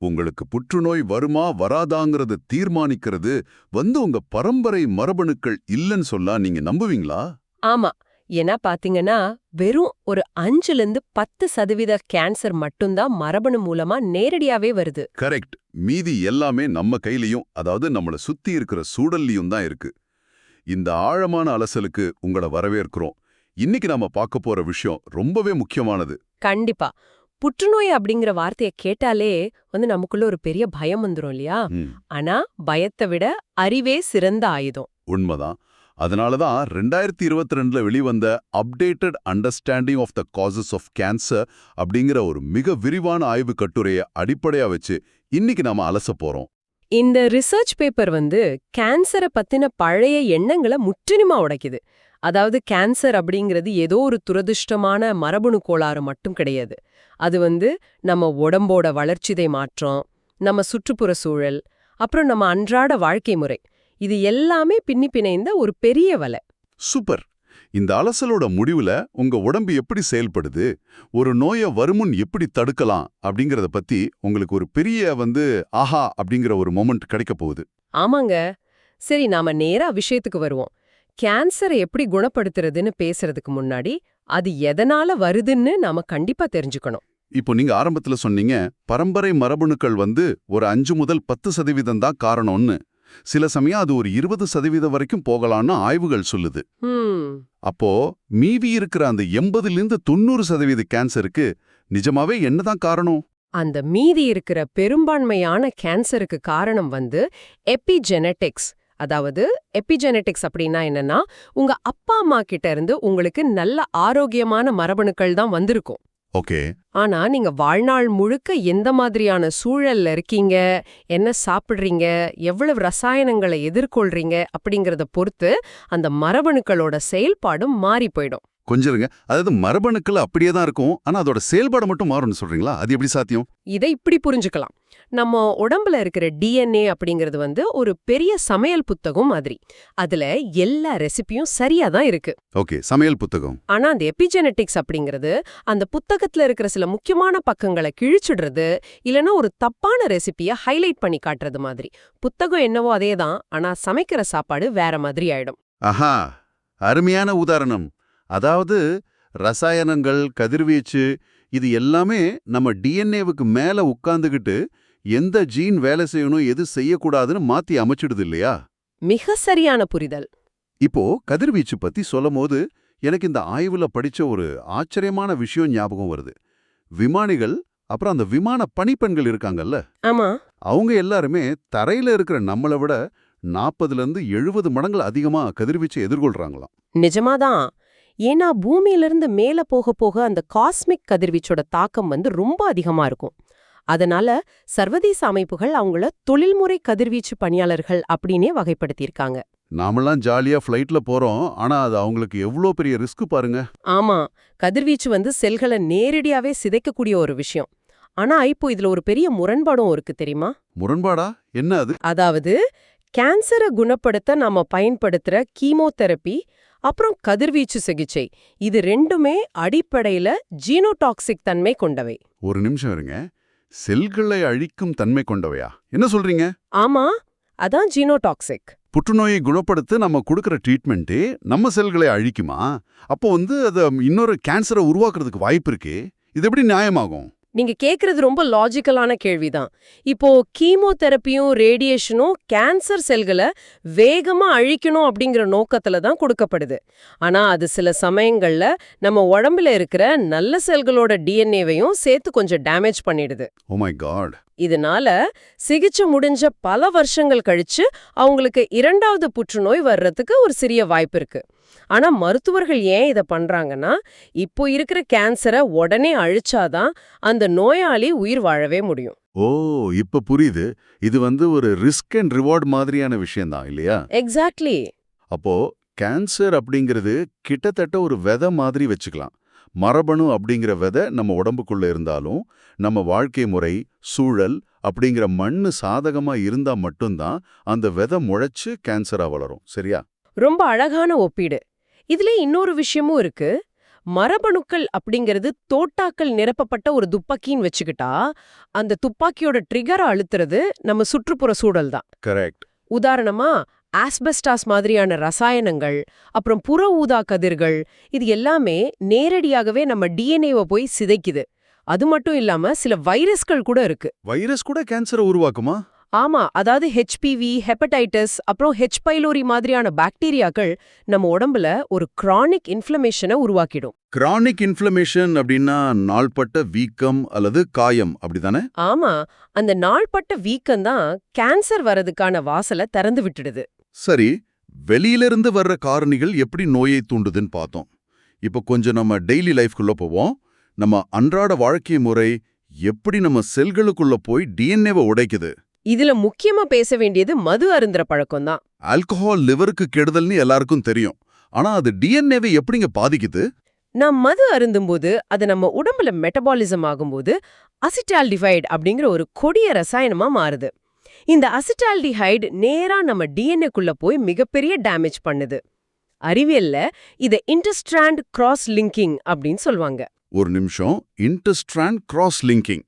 உங்களுக்கு புற்றுநோய் வருமா வராதாங்கிறத தீர்மானிக்கிறது உங்க பரம்பரை மரபணுக்கள் இல்லைன்னு சொல்ல நீங்க நம்புவீங்களா? ஆமா. ஏன்னா பாத்தீங்கன்னா வெறும் ஒரு 5-10% கேன்சர் மட்டும்தான் மரபணு மூலமா நேரடியாவே வருது. கரெக்ட். மீதி எல்லாமே நம்ம கையிலயும், அதாவது நம்மள சுத்தி இருக்கிற சூழல்லையும் தான் இருக்கு. இந்த ஆழமான அலசலுக்கு உங்கள வரவேற்கிறோம். இன்னைக்கு நாம பார்க்க போற விஷயம் ரொம்பவே முக்கியமானது. கண்டிப்பா. புற்றுநோய் அப்படிங்கிற வார்த்தைய கேட்டாலே நமக்குள்ள ஒரு பெரிய பயம் வந்துரும் இல்லையா? ம், ஆனா பயத்தை விட அறிவே சிறந்த ஆயுதம். உண்மைதான். அதனால தான் 2022ல வெளிவந்த updated understanding of the causes of cancer அப்படிங்கிற ஒரு மிக விரிவான ஆய்வு கட்டுரையை அடிப்படையா வச்சு இன்னைக்கு நாம அலச போறோம். இந்த ரிசர்ச் பேப்பர் கேன்சரை பத்தின பழைய எண்ணங்களை முற்றிலுமா உடைக்குது. அதாவது கேன்சர் அப்படிங்கிறது ஏதோ ஒரு துரதிர்ஷ்டமான மரபணு கோளாறு மட்டும் கிடையாது. அது நம்ம உடம்போட வளர்ச்சிதை மாற்றம், நம்ம சுற்றுப்புற சூழல், அப்புறம் நம்ம அன்றாட வாழ்க்கை முறை, இது எல்லாமே பின்னி பிணைந்த ஒரு பெரிய வலை. சூப்பர். இந்த அலசலோட முடிவுல உங்க உடம்பு எப்படி செயல்படுது, ஒரு நோயை வருமுன் எப்படி தடுக்கலாம் அப்படிங்கறத பத்தி உங்களுக்கு ஒரு பெரிய ஆஹா அப்படிங்கிற ஒரு மொமெண்ட் கிடைக்க போகுது. ஆமாங்க. சரி, நாம நேரா விஷயத்துக்கு வருவோம். கேன்சரை எப்படி குணப்படுத்துறதுன்னு பேசுறதுக்கு முன்னாடி அது எதனால வருதுன்னு நாம கண்டிப்பா தெரிஞ்சுக்கணும். இப்போ நீங்க ஆரம்பத்துல சொன்னீங்க பரம்பரை மரபணுக்கள் ஒரு 5 முதல் 10% தான் காரணம்னு. சில சமயம் அது ஒரு 20% வரைக்கும் போகலான்னு ஆய்வுகள் சொல்லுது. அப்போ மீதி இருக்கிற அந்த 80-90% கேன்சருக்கு நிஜமாவே என்னதான் காரணம்? அந்த மீதி இருக்கிற பெரும்பான்மையான கேன்சருக்கு காரணம் எபிஜெனெட்டிக்ஸ். அதாவது எபிஜெனெட்டிக்ஸ் அப்படின்னா என்னன்னா, உங்க அப்பா அம்மா கிட்ட இருந்து உங்களுக்கு நல்ல ஆரோக்கியமான மரபணுக்கள் தான் வந்திருக்கும். ஓகே. ஆனா நீங்க வாழ்நாள் முழுக்க எந்த மாதிரியான சூழல்ல இருக்கீங்க, என்ன சாப்பிடுறீங்க, எவ்வளவு ரசாயனங்களை எதிர்கொள்றீங்க அப்படிங்கறத பொறுத்து அந்த மரபணுக்களோட செயல்பாடும் மாறி போயிடும். கொஞ்சம் இருங்க. அதாவது மரபணுக்கள் அப்படியே தான் இருக்கும், ஆனா அதோட செயல்பாடு மட்டும் மாறும்னு சொல்றீங்களா? அது எப்படி சாத்தியம்? இதை இப்படி புரிஞ்சுக்கலாம். நம்ம உடம்புல இருக்கிற டிஎன்ஏ அப்படிங்கிறது ஒரு பெரிய சமையல் புத்தகம் மாதிரி. அதுல எல்லா ரெசிபியும் சரியா தான் இருக்கு. ஓகே, சமையல் புத்தகம். ஆனா அந்த எபிஜெனெட்டிக்ஸ் அப்படிங்கிறது அந்த புத்தகத்துல இருக்கிற சில முக்கியமான பக்கங்களை கிழிச்சுடுறது, இல்லனா ஒரு தப்பான ரெசிபியை ஹைலைட் பண்ணி காட்டுறது மாதிரி. புத்தகம் என்னவோ அதேதான், ஆனா சமைக்கிற சாப்பாடு வேற மாதிரி ஆயிடும். ஆஹா, அருமையான உதாரணம். அதாவது ரசாயனங்கள், கதிர்வீச்சு, இது எல்லாமே நம்ம டிஎன்ஏவுக்கு மேல உட்கார்ந்துகிட்டு எந்த ஜீன் வேலை செய்யணும், எது செய்யக்கூடாதுன்னு மாத்தி அமைச்சிடுது இல்லையா? மிக சரியான புரிதல். இப்போ கதிர்வீச்சு பத்தி சொல்லும்போது எனக்கு இந்த ஆய்வுல படிச்ச ஒரு ஆச்சரியமான விஷயம் ஞாபகம் வருது. விமானிகள், அப்புறம் அந்த விமான பணிப்பெண்கள் இருக்காங்கல்ல, ஆமா, அவங்க எல்லாருமே தரையில இருக்கிற நம்மளை விட 40-70 மடங்கு அதிகமா கதிர்வீச்சை எதிர்கொள்றாங்களாம். நிஜமாதான். ஏன்னா பூமியிலிருந்து மேல போக போக அந்த காஸ்மிக் கதிர்வீச்சோட தாக்கம் ரொம்ப அதிகமா இருக்கும். அதனால சர்வதேச அமைப்புகள் அவங்கள தொழில்முறை கதிர்வீச்சு பணியாளர்கள் அப்படின்னே வகைப்படுத்தியிருக்காங்க. நாமெல்லாம் ஜாலியா ஃப்ளைட்ல போறோம், ஆனா அது அவங்களுக்கு எவ்வளோ பெரிய ரிஸ்க் பாருங்க. ஆமா, கதிர்வீச்சு செல்களை நேரடியாவே சிதைக்கக்கூடிய ஒரு விஷயம். ஆனா இப்போ இதுல ஒரு பெரிய முரண்பாடும் இருக்கு தெரியுமா? முரண்பாடா? என்ன அது? அதாவது கேன்சரை குணப்படுத்த நாம பயன்படுத்துற கீமோதெரப்பி அப்புறம் கதிர்வீச்சு சிகிச்சை, இது ரெண்டுமே அடிப்படையில ஜீனோடாக்சிக் தன்மை கொண்டவை. ஒரு நிமிஷம் இருங்க. செல்களை அழிக்கும் தன்மை கொண்டவையா? என்ன சொல்றீங்க? ஆமா, அதான் ஜீனோடாக்சிக். புற்றுநோயை குணப்படுத்த நம்ம கொடுக்கிற ட்ரீட்மெண்ட்டே நம்ம செல்களை அழிக்குமா? அப்போ அது இன்னொரு கேன்சரை உருவாக்குறதுக்கு வாய்ப்பு இருக்கே. இது எப்படி நியாயமாகும்? நீங்க கேக்குறது ரொம்ப லாஜிக்கலான கேள்விதான். இப்போ கீமோதெரப்பியும் ரேடியேஷனும் கேன்சர் செல்களை வேகமா அழிக்கணும் அப்படிங்கிற நோக்கத்துல தான் கொடுக்கப்படுது. ஆனா அது சில சமயங்கள்ல நம்ம உடம்புல இருக்கிற நல்ல செல்களோட டிஎன்ஏவையும் சேர்த்து கொஞ்சம் டேமேஜ் பண்ணிடுது. Oh my God. இதனால சிகிச்சை முடிஞ்ச பல வருஷங்கள் கழிச்சு அவங்களுக்கு இரண்டாவது புற்றுநோய் வர்றதுக்கு ஒரு சிறிய வாய்ப்பு இருக்கு. ஆனா மருத்துவர்கள் ஏன் இதை பண்றாங்கன்னா, இப்போ இருக்கிற கேன்சரை உடனே அழிச்சாதான் அந்த நோயாளி உயிர் வாழவே முடியும். ஓ, இப்ப புரியுது. இது ஒரு ரிஸ்க் அண்ட் ரிவார்ட் மாதிரியான விஷயம்தான் இல்லையா? எக்ஸாக்ட்லி. அப்போ கேன்சர் அப்படிங்கிறது கிட்டத்தட்ட ஒரு விதை மாதிரி வச்சுக்கலாம். மரபணு அப்படிங்கிற விதை நம்ம உடம்புக்குள்ள இருந்தாலும், நம்ம வாழ்க்கை முறை, சூழல் அப்படிங்கிற மண்ணு சாதகமா இருந்தா மட்டும்தான் அந்த விதை முளைச்சு கேன்சரா வளரும். சரியா? ரொம்ப அழகான ஒப்பீடு. இதுல இன்னொரு விஷயமும் இருக்கு. மரபணுக்கள் அப்படிங்கிறது தோட்டாக்கள் நிரப்பப்பட்ட ஒரு துப்பாக்கின்னு வச்சுக்கிட்டா அந்த துப்பாக்கியோட ட்ரிகரை அழுத்துறது நம்ம சுற்றுப்புற சூழல் தான். கரெக்ட். உதாரணமா ஆஸ்பெஸ்டாஸ் மாதிரியான ரசாயனங்கள், அப்புறம் புற ஊதா கதிர்கள், இது எல்லாமே நேரடியாகவே நம்ம டிஎன்ஏவை போய் சிதைக்குது. அது மட்டும் இல்லாம சில வைரஸ்கள் கூட இருக்கு. வைரஸ் கூட கேன்சரை உருவாக்குமா? ஆமா, அதாவது ஹெச்பிவி, ஹெப்படைட்டிஸ், அப்புறம் ஹெச் பைலோரி மாதிரியான பாக்டீரியாக்கள் நம்ம உடம்புல ஒரு கிரானிக் இன்ஃப்ளமேஷனை உருவாக்கிடும். கிரானிக் இன்ஃப்ளமேஷன் அப்படின்னா நாள்பட்ட வீக்கம் அல்லது காயம் அப்படிதானே? ஆமா, அந்த நாள்பட்ட வீக்கம்தான் கேன்சர் வரதுக்கான வாசலை திறந்து விட்டுடுது. சரி, வெளியிலிருந்து வர்ற காரணிகள் எப்படி நோயை தூண்டுதுன்னு பார்த்தோம். இப்போ கொஞ்சம் நம்ம டெய்லி லைஃப்குள்ள போவோம். நம்ம அன்றாட வாழ்க்கை முறை எப்படி நம்ம செல்களுக்குள்ள போய் டிஎன்ஏவை உடைக்குது? இதுல முக்கியமா பேச வேண்டியது மது அருந்துற பழக்கம் தான். ஆல்கஹால் லிவருக்கு கெடுதல்னு எல்லாருக்கும் தெரியும். ஆனா அது டிஎன்ஏவை எப்படிங்க பாதிக்குது? நாம் மது அருந்தும்போது அது நம்ம உடம்புல மெட்டபாலிசம் ஆகும்போது அசிட்டால்டிஹைடு அப்படிங்கிற ஒரு கொடிய ரசாயனமா மாறுது. இந்த அசிட்டால்டிஹைடு நேரா நம்ம டிஎன்ஏக்குள்ள போய் மிகப்பெரிய டேமேஜ் பண்ணுது. அறிவியல்ல இத இன்டர்ஸ்ட்ராண்ட் கிராஸ் லிங்கிங் அப்படின்னு சொல்லுவாங்க. ஒரு நிமிஷம், இன்டர்ஸ்ட்ராண்ட் கிராஸ் லிங்கிங்,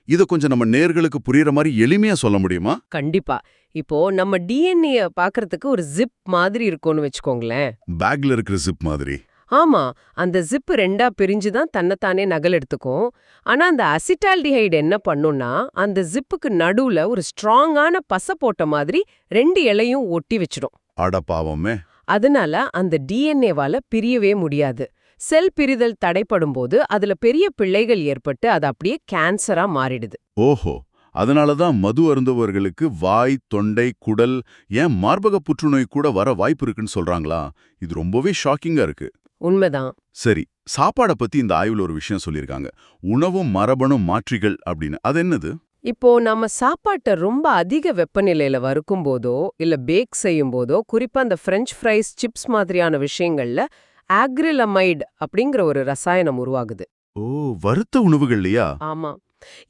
இத கொஞ்சம் நம்ம நேர்களுக்கு புரியுற மாதிரி எளிமையா சொல்ல முடியுமா? கண்டிப்பா. இப்போ நம்ம டிஎன்ஏ பாக்குறதுக்கு ஒரு ஜிப் மாதிரி இருக்கும்னு வச்சுக்கோங்களேன். பேக்ல இருக்கிற ஜிப் மாதிரி. ஆமா, அந்த ஜிப் ரெண்டா பிரிஞ்சு தான் தன்னைத்தானே நகல் எடுத்துக்கும். ஆனா அந்த அசிட்டால்டிஹைடு என்ன பண்ணும்னா அந்த ஜிப்புக்கு நடுவுல ஒரு ஸ்ட்ராங்கான பசை போட்ட மாதிரி 2 இலையும் ஒட்டி வச்சிடும். அட பாவமே. அதனால அந்த டிஎன்ஏவால பிரியவே முடியாது. செல் பிரிதல் தடைப்படும் போது அதுல பெரிய பிழைகள் ஏற்பட்டு அது அப்படியே கேன்சரா மாறிடுது. ஓஹோ, அதனாலதான் மது அருந்தவர்களுக்கு வாய், தொண்டை, குடல், ஏன் மார்பக புற்றுநோய் கூட வர வாய்ப்பு இருக்குன்னு சொல்றாங்களா? இது ரொம்பவே ஷாக்கிங்கா இருக்கு. உண்மைதான். சரி, சாப்பாட பத்தி இந்த ஆய்வுல ஒரு விஷயம் சொல்லியிருக்காங்க. உணவும் மரபணும் மாற்றிகள் அப்படின்னு. அது என்னது? இப்போ நம்ம சாப்பாட்டை ரொம்ப அதிக வெப்பநிலையில வறுக்கும் போதோ இல்ல பேக் செய்யும் போதோ, குறிப்பா அந்த பிரெஞ்ச் ஃப்ரைஸ், சிப்ஸ் மாதிரியான விஷயங்கள்ல ஆக்ரிலமைடு அப்படிங்கிற ஒரு ரசாயனம் உருவாகுது. ஓ, வறுத்த உணவுகள்லையா? ஆமா,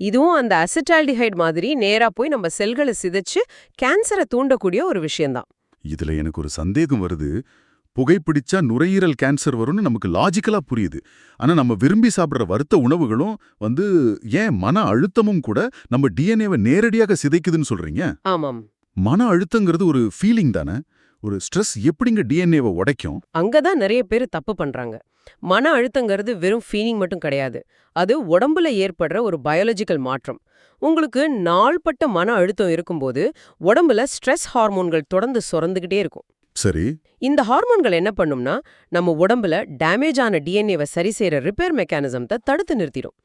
இதுவும் அந்த அசிட்டால்டிஹைடு மாதிரி நேரா போய் நம்ம செல்களை சிதைச்சு கேன்சரை தூண்டக்கூடிய ஒரு விஷயம்தான். இதுல எனக்கு ஒரு சந்தேகம் வருது. புகைப்பிடிச்சா நுரையீரல் கேன்சர் வரும்னு நமக்கு லாஜிக்கலா புரியுது. ஆனா நம்ம விரும்பி சாப்பிடுற வறுத்த உணவுகளும் ஏன் மன அழுத்தமும் கூட நம்ம டிஎன்ஏவை நேரடியாக சிதைக்குதுன்னு சொல்றீங்க? ஆமாம், மன அழுத்தங்கிறது ஒரு ஃபீலிங் தானே? ஒரு ஸ்ட்ரெஸ் எப்படிங்க டிஎன்ஏவை உடைக்கும்? அங்கதான் நிறைய பேர் தப்பு பண்றாங்க. மன அழுத்தங்கிறது வெறும் ஃபீலிங் மட்டும் கிடையாது. அது உடம்புல ஏற்படுற ஒரு பயாலஜிக்கல் மாற்றம். உங்களுக்கு நாள்பட்ட மன அழுத்தம் இருக்கும்போது உடம்புல ஸ்ட்ரெஸ் ஹார்மோன்கள் தொடர்ந்து சுரந்துகிட்டே இருக்கும். சரி. இந்த ஹார்மோன்கள் என்ன பண்ணும்னா நம்ம உடம்புல டேமேஜ் ஆன டிஎன்ஏவை சரி செய்யற ரிப்பேர் மெக்கானிசத்தை தடுத்து நிறுத்திடும்.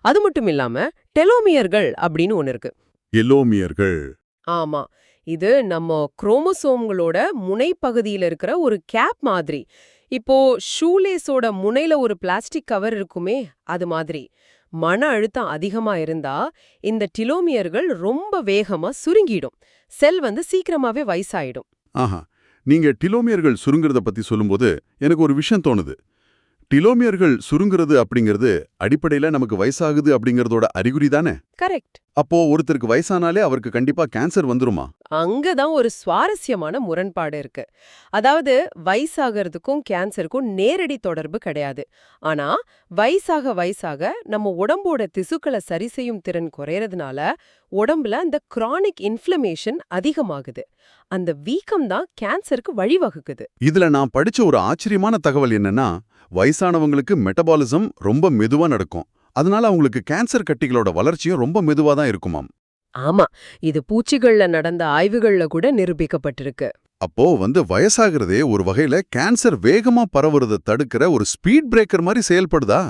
அது மட்டும் இல்லாம டெலோமியர்கள் அப்படின்னு ஒன்னு இருக்கு. எலோமியர்கள். ஆமா, இது நம்ம குரோமோசோம்களோட முனைப்பகுதியில இருக்கிற ஒரு கேப் மாதிரி. இப்போ ஷூலேஸோட முனையில ஒரு பிளாஸ்டிக் கவர் இருக்குமே, அது மாதிரி. மன அழுத்தம் அதிகமா இருந்தா இந்த டெலோமியர்கள் ரொம்ப வேகமா சுருங்கிடும். செல் சீக்கிரமாவே வயசாயிடும். ஆஹா, நீங்க டிலோமியர்கள் சுருங்குறத பத்தி சொல்லும்போது எனக்கு ஒரு விஷயம் தோணுது. டிலோமியர்கள் சுருங்குறது அப்படிங்கிறது அடிப்படையில நமக்கு வயசாகுது அப்படிங்கறதோட அறிகுறி தானே? கரெக்ட். அப்போ ஒருத்தருக்கு வயசானாலே அவருக்கு கண்டிப்பா கேன்சர் வந்துருமா? அங்கதான் ஒரு சுவாரஸ்யமான முரண்பாடு இருக்கு. அதாவது வயசாகிறதுக்கும் கேன்சருக்கும் நேரடி தொடர்பு கிடையாது. ஆனா வயசாக நம்ம உடம்போட திசுக்களை சரி செய்யும் திறன் குறையறதுனால உடம்புல அந்த கிரானிக் இன்ஃப்ளமேஷன் அதிகமாகுது. அந்த வீக்கம் தான் கேன்சருக்கு வழிவகுக்குது. இதுல நான் படிச்ச ஒரு ஆச்சரியமான தகவல் என்னன்னா, வயசானவங்களுக்கு மெட்டபாலிசம் ரொம்ப மெதுவா நடக்கும். அதனால அவங்களுக்கு கேன்சர் கட்டிகளோட வளர்ச்சியும் ரொம்ப மெதுவா தான் இருக்குமாம். ஆமா, இது பூச்சிகள்ல நடந்த ஆய்வுகள்ல கூட நிரூபிக்கப்பட்டிருக்கு. அப்போ வயசாகிறதே ஒரு வகையில கேன்சர் வேகமா பரவுறத தடுக்கிற ஒரு ஸ்பீட் பிரேக்கர் மாதிரி செயல்படுதா?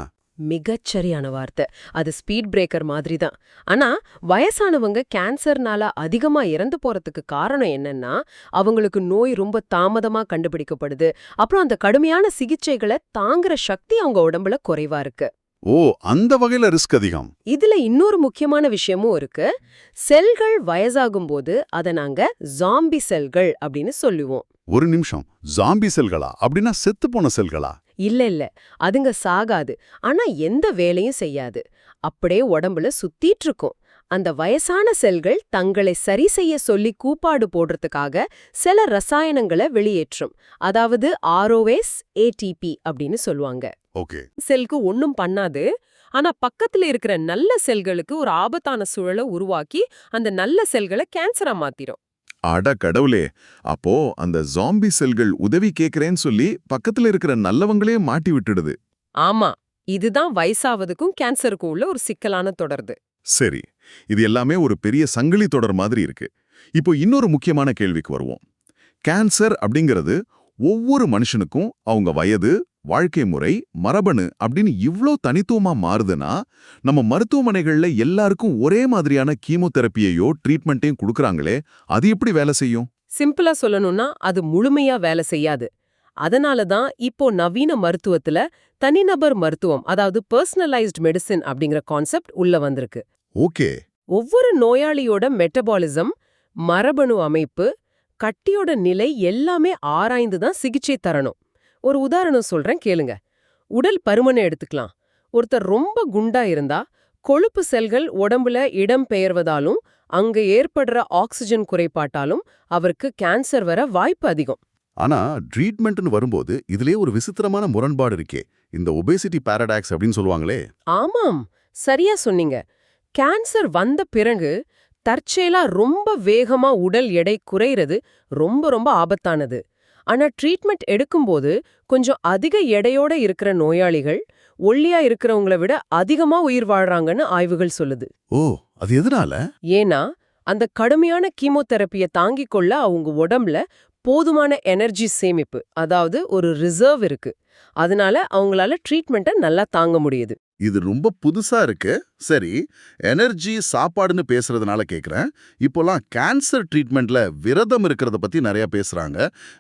மிகச்சரியான வார்த்தை. அது ஸ்பீட் பிரேக்கர் மாதிரி தான். ஆனா வயசானவங்க கேன்சர்னால அதிகமா இறந்து போறதுக்கு காரணம் என்னன்னா அவங்களுக்கு நோய் ரொம்ப தாமதமா கண்டுபிடிக்கப்படுது. அப்புறம் அந்த கடுமையான சிகிச்சைகளை தாங்குற சக்தி அவங்க உடம்புல குறைவா இருக்கு. ஓ, அந்த வகையில ரிஸ்க் அதிகம். இதுல இன்னொரு முக்கியமான விஷயமும் இருக்கு. செல்கள் வயசாகும் போது அதை நாங்க ஜாம்பி செல்கள் அப்படின்னு சொல்லுவோம். ஒரு நிமிஷம், ஜாம்பி செல்களா? அப்படின்னா செத்து போன செல்களா? இல்ல, அதுங்க சாகாது. ஆனா எந்த வேலையும் செய்யாது. அப்படியே உடம்புல சுத்திட்டு இருக்கும். அந்த வயசான செல்கள் தங்களை சரி செய்ய சொல்லி கூப்பாடு போடுறதுக்காக சில ரசாயனங்களை வெளியேற்றும். அதாவது ROS ATP அப்படின்னு சொல்லுவாங்க. ஓகே. செல்க்கு ஒண்ணும் பண்ணாது. ஆனா பக்கத்துல இருக்கிற நல்ல செல்களுக்கு ஒரு ஆபத்தான சூழலை உருவாக்கி அந்த நல்ல செல்களை கேன்சரா மாத்திரும். அட கடவுளே! அப்போ அந்த ஜாம்பி செல்கள் உதவி கேக்குறேன்னு சொல்லி பக்கத்துல இருக்கிற நல்லவங்களே மாட்டி விட்டுடுது. ஆமா, இதுதான் வயசாவதுக்கும் கேன்சருக்கும் உள்ள ஒரு சிக்கலான தொடர்பு. சரி, இது எல்லாமே ஒரு பெரிய சங்கிலி தொடர் மாதிரி இருக்கு. இப்போ இன்னொரு முக்கியமான கேள்விக்கு வருவோம். கேன்சர் அப்படிங்கிறது ஒவ்வொரு மனுஷனுக்கும் அவங்க வயது, வாழ்க்கை முறை, மரபணு அப்படின்னு இவ்ளோ தனித்துவமா மாறுதுன்னா, நம்ம மருத்துவமனைகள்ல எல்லாருக்கும் ஒரே மாதிரியான கீமோதெரப்பியையோ ட்ரீட்மெண்ட்டையும் கொடுக்கறாங்களே, அது எப்படி வேலை செய்யும்? சிம்பிளா சொல்லணும்னா அது முழுமையா வேலை செய்யாது. அதனால தான் இப்போ நவீன மருத்துவத்துல தனிநபர் மருத்துவம், அதாவது பர்சனலைஸ்ட் மெடிசின் அப்படிங்கிற கான்செப்ட் உள்ள வந்திருக்கு. ஓகே. ஒவ்வொரு நோயாளியோட மெட்டபாலிசம், மரபணு அமைப்பு, கட்டியோட நிலை எல்லாமே ஆராய்ந்து தான் சிகிச்சை தரணும். ஒரு உதாரணம் சொல்றேன் கேளுங்க. உடல் பருமனை எடுத்துக்கலாம். ஒருத்தர் ரொம்ப குண்டா இருந்தா கொழுப்பு செல்கள் உடம்புல இடம் பெயர்வதாலும் அங்க ஏற்படுற ஆக்சிஜன் குறைபாட்டாலும் அவருக்கு கேன்சர் வர வாய்ப்பு அதிகம். ஆனா ட்ரீட்மெண்ட்னு வரும்போது இதுலயே ஒரு விசித்திரமான முரண்பாடு இருக்கே. இந்த ஒபேசிட்டி பாரடாக்ஸ் அப்படின்னு சொல்லுவாங்களே. ஆமாம், சரியா சொன்னீங்க. கேன்சர் வந்த பிறகு தற்செயலா ரொம்ப வேகமா உடல் எடை குறையிறது ரொம்ப ரொம்ப ஆபத்தானது. ஆனா ட்ரீட்மெண்ட் எடுக்கும்போது கொஞ்சம் அதிக எடையோட இருக்கிற நோயாளிகள் ஒல்லியா இருக்கிறவங்கள விட அதிகமா உயிர் வாழ்றாங்கன்னு ஆய்வுகள் சொல்லுது. ஓ, அது எதனால? ஏன்னா அந்த கடுமையான கீமோதெரப்பியை தாங்கிக் கொள்ள அவங்க உடம்புல போதுமான எனர்ஜி சேமிப்பு, அதாவது ஒரு ரிசர்வ் இருக்கு. அதனால அவங்களால ட்ரீட்மெண்ட்டை நல்லா தாங்க முடியுது. இது ரொம்ப புதுசா இருக்கு. சரி, எனர்ஜி சாப்பாடுன்னு பேசுறதுனால கேக்குறேன். இப்போலாம் கேன்சர் ட்ரீட்மெண்ட்ல விரதம் இருக்கிறத பத்தி நிறைய பேசுறாங்க.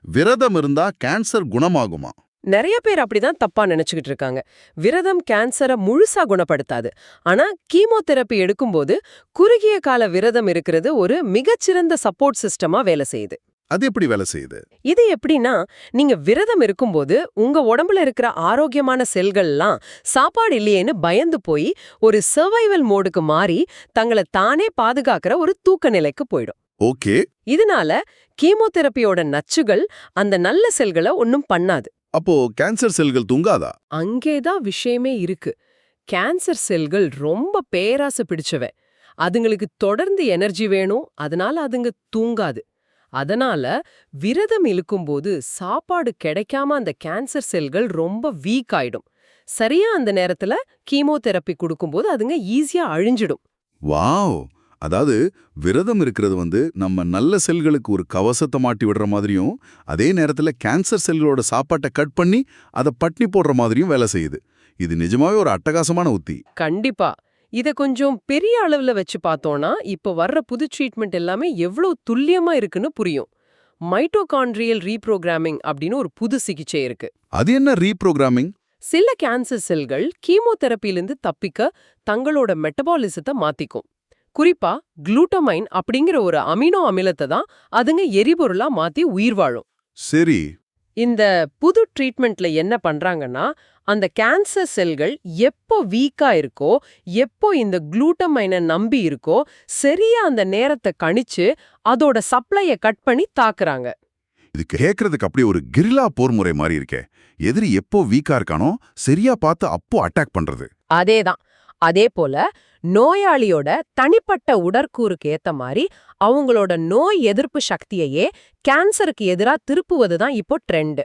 விரதம் இருந்தா கேன்சர் குணமாகுமா? நிறைய பேர் அப்படிதான் தப்பா நினைச்சுக்கிட்டு இருக்காங்க. விரதம் கேன்சரை முழுசா குணப்படுத்தாது. ஆனா கீமோதெரப்பி எடுக்கும்போது குறுகிய கால விரதம் இருக்கிறது ஒரு மிகச்சிறந்த சப்போர்ட் சிஸ்டமா வேலை செய்யுது. அது எப்படி வேலை செய்யுது? இது எப்படின்னா, நீங்க விரதம் இருக்கும்போது உங்க உடம்புல இருக்கிற ஆரோக்கியமான செல்கள்லாம் சாப்பாடு இல்லையேன்னு பயந்து போய் ஒரு சர்வைவல் மோடுக்கு மாறி தங்களை தானே பாதுகாக்கிற ஒரு தூக்க நிலைக்கு போயிடும். ஓகே. இதனால கீமோதெரப்பியோட நச்சுகள் அந்த நல்ல செல்களை ஒன்னும் பண்ணாது. அப்போ கேன்சர் செல்கள் தூங்காதா? அங்கேதான் விஷயமே இருக்கு. கேன்சர் செல்கள் ரொம்ப பேராசை பிடிச்சவ. அதுங்களுக்கு தொடர்ந்து எனர்ஜி வேணும், அதனால அதுங்க தூங்காது. அதனால விரதம் இழுக்கும்போது சாப்பாடு கிடைக்காம அந்த கேன்சர் செல்கள் ரொம்ப வீக் ஆயிடும். சரியா அந்த நேரத்துல கீமோதெரப்பி கொடுக்கும்போது அதுங்க ஈஸியா அழிஞ்சிடும். வாவ்! அதாவது விரதம் இருக்கிறது நம்ம நல்ல செல்களுக்கு ஒரு கவசத்தை மாட்டி விடுற மாதிரியும், அதே நேரத்துல கேன்சர் செல்களோட சாப்பாட்டை கட் பண்ணி அதை பட்னி போடுற மாதிரியும் வேலை செய்யுது. இது நிஜமாவே ஒரு அட்டகாசமான உத்தி. கண்டிப்பா. இத கொஞ்சம் பெரிய அளவுல வச்சு பார்த்தோம்னா, இப்ப வர்ற புது ட்ரீட்மெண்ட் எல்லாமே எவ்வளவு துல்லியமா இருக்குன்னு புரியும். மைட்டோகாண்ட்ரியல் ரீப்ரோகிராமிங் அப்படின்னு ஒரு புது சிகிச்சை இருக்கு. அது என்ன ரீப்ரோகிராமிங்? சில கேன்சர் செல்கள் கீமோதெரப்பிலிருந்து தப்பிக்க தங்களோட மெட்டபாலிசத்தை மாத்திக்கும். குறிப்பா குளூட்டமைன் அப்படிங்கிற ஒரு அமினோ அமிலத்தை தான் அதுங்க எரிபொருளா மாத்தி உயிர் வாழும். சரி. இந்த புது ட்ரீட்மெண்ட்ல என்ன பண்றாங்கன்னா, அந்த கேன்சர் செல்கள் எப்போ வீக்கா இருக்கோ, எப்போ இந்த குளூட்டமைனை நம்பி இருக்கோ, சரியா அந்த நேரத்தை கணிச்சு அதோட சப்ளைய கட் பண்ணி தாக்குறாங்க. இது கேட்கறதுக்கு அப்படியே ஒரு கிரில்லா போர் முறை மாதிரி இருக்கே. எதிரி எப்போ வீக்கா இருக்கானோ சரியா பார்த்து அப்போ அட்டாக் பண்றது. அதேதான். அதே போல நோயாளியோட தனிப்பட்ட உடற்கூறுக்கு ஏத்த மாதிரி அவங்களோட நோய் எதிர்ப்பு சக்தியையே கேன்சருக்கு எதிரா திருப்புவதுதான் இப்போ ட்ரெண்ட்.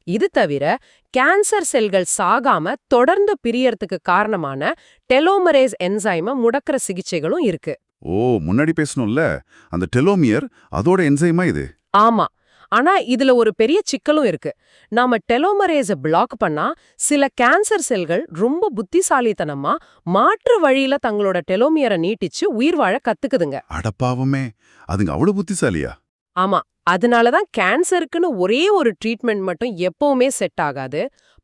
இது தவிர கேன்சர் செல்கள் சாகாம தொடர்ந்து பிரியறதுக்கு காரணமான டெலோமரேஸ் என்சைமை முடக்கிற சிகிச்சைகளும் இருக்கு. ஓ, முன்னாடி பேசணும்ல, அந்த டெலோமியர் அதோட என்சைமா இது? ஆமா. ஆனா இதுல ஒரு பெரிய சிக்கலும் இருக்கு. நாம டெலோமரேஸை பிளாக் பண்ணா சில கேன்சர் செல்கள் ரொம்ப புத்திசாலித்தனமா மாற்று வழியில தங்களோட டெலோமியரை நீட்டிச்சு உயிர் வாழ கத்துக்குதுங்க. அடப்பாவமே, அதுங்க அவ்வளவு புத்திசாலியா? ஆமா. அதனாலதான் கேன்சருக்குன்னு ஒரே ஒரு ட்ரீட்மெண்ட் மட்டும் எப்பவுமே செட் ஆகாது.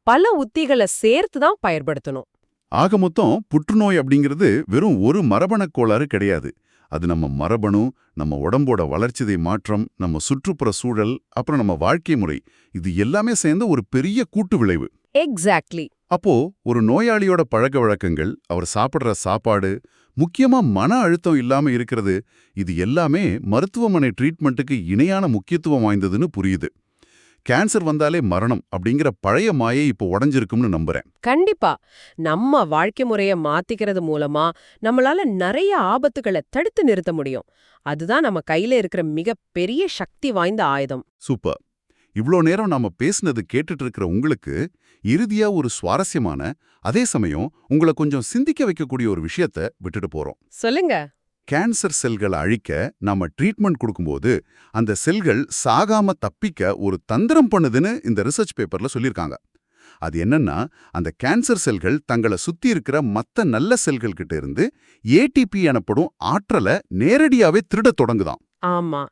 பல உத்திகளை சேர்த்து தான் பயன்படுத்தணும். ஆக மொத்தம் புற்றுநோய் அப்படிங்கிறது வெறும் ஒரு மரபணுக் கோளாறு கிடையாது. அது நம்ம மரபணு, நம்ம உடம்போட வளர்ச்சிதை மாற்றம், நம்ம சுற்றுப்புற சூழல், அப்புறம் நம்ம வாழ்க்கை முறை, இது எல்லாமே சேர்ந்து ஒரு பெரிய கூட்டு விளைவு. எக்ஸாக்ட்லி. அப்போ ஒரு நோயாளியோட பழக்க வழக்கங்கள், அவர் சாப்பிடுற சாப்பாடு, முக்கியமா மன அழுத்தம் இல்லாம இருக்கிறது, இது எல்லாமே மருத்துவமனை ட்ரீட்மெண்ட்டுக்கு இணையான முக்கியத்துவம் வாய்ந்ததுன்னு புரியுது. கேன்சர் வந்தாலே மரணம் அப்படிங்கிற பழைய மாயை இப்போ உடைஞ்சிருக்கும்னு நம்புறேன். கண்டிப்பா. நம்ம வாழ்க்கை முறைய மாத்திக்கிறது மூலமா நம்மளால நிறைய ஆபத்துகளை தடுத்து நிறுத்த முடியும். அதுதான் நம்ம கையில இருக்கிற மிகப்பெரிய சக்தி வாய்ந்த ஆயுதம். சூப்பர். இவ்ளோ நேரம் நாம பேசுனது கேட்டுட்டு இருக்கிற உங்களுக்கு இறுதியா ஒரு சுவாரஸ்யமான, அதே சமயம் உங்களை கொஞ்சம் சிந்திக்க வைக்கக்கூடிய ஒரு விஷயத்த விட்டுட்டு போறோம். சொல்லுங்க. கேன்சர் செல்களை அழிக்க நாம ட்ரீட்மெண்ட் கொடுக்கும்போது அந்த செல்கள் சாகாம தப்பிக்க ஒரு தந்திரம் பண்ணுதுன்னு இந்த ரிசர்ச் பேப்பர்ல சொல்லியிருக்காங்க. அது என்னன்னா, அந்த கேன்சர் செல்கள் தங்களை சுத்தி இருக்கிற மத்த நல்ல செல்கள் கிட்ட இருந்து ஏடிபி எனப்படும் ஆற்றலை நேரடியாவே திருடத் தொடங்குதாம். ஆமா,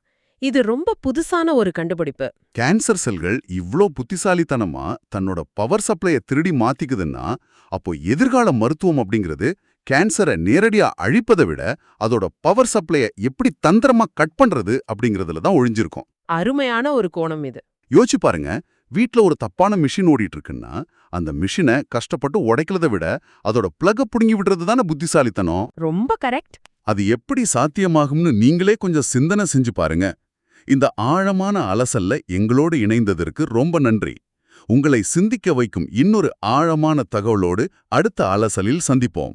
இது ரொம்ப புதுசான ஒரு கண்டுபிடிப்பு. கேன்சர் செல்கள் இவ்ளோ புத்திசாலித்தனமா தன்னோட பவர் சப்ளையை திருடி மாத்திக்குதுன்னா, அப்போ எதிர்கால மருத்துவம் அப்படிங்கிறது கேன்சரை நேரடியா அழிப்பதை விட அதோட பவர் சப்ளையை எப்படி தந்திரமா கட் பண்றது அப்படிங்கிறதுல தான் ஒழிஞ்சிருக்கும். அருமையான ஒரு கோணம் இது. யோசிச்சு பாருங்க, வீட்ல ஒரு தப்பான மிஷின் ஓடிட்டு இருக்குன்னா அந்த மிஷினை கஷ்டப்பட்டு உடைக்கிறத விட அதோட பிளக புடுங்கி விடுறது தானே புத்திசாலித்தனம். ரொம்ப கரெக்ட். அது எப்படி சாத்தியமாகும்னு நீங்களே கொஞ்சம் சிந்தனை செஞ்சு பாருங்க. இந்த ஆழமான அலசல்ல எங்களோடு இணைந்ததற்கு ரொம்ப நன்றி. உங்களை சிந்திக்க வைக்கும் இன்னொரு ஆழமான தகவலோடு அடுத்த அலசலில் சந்திப்போம்.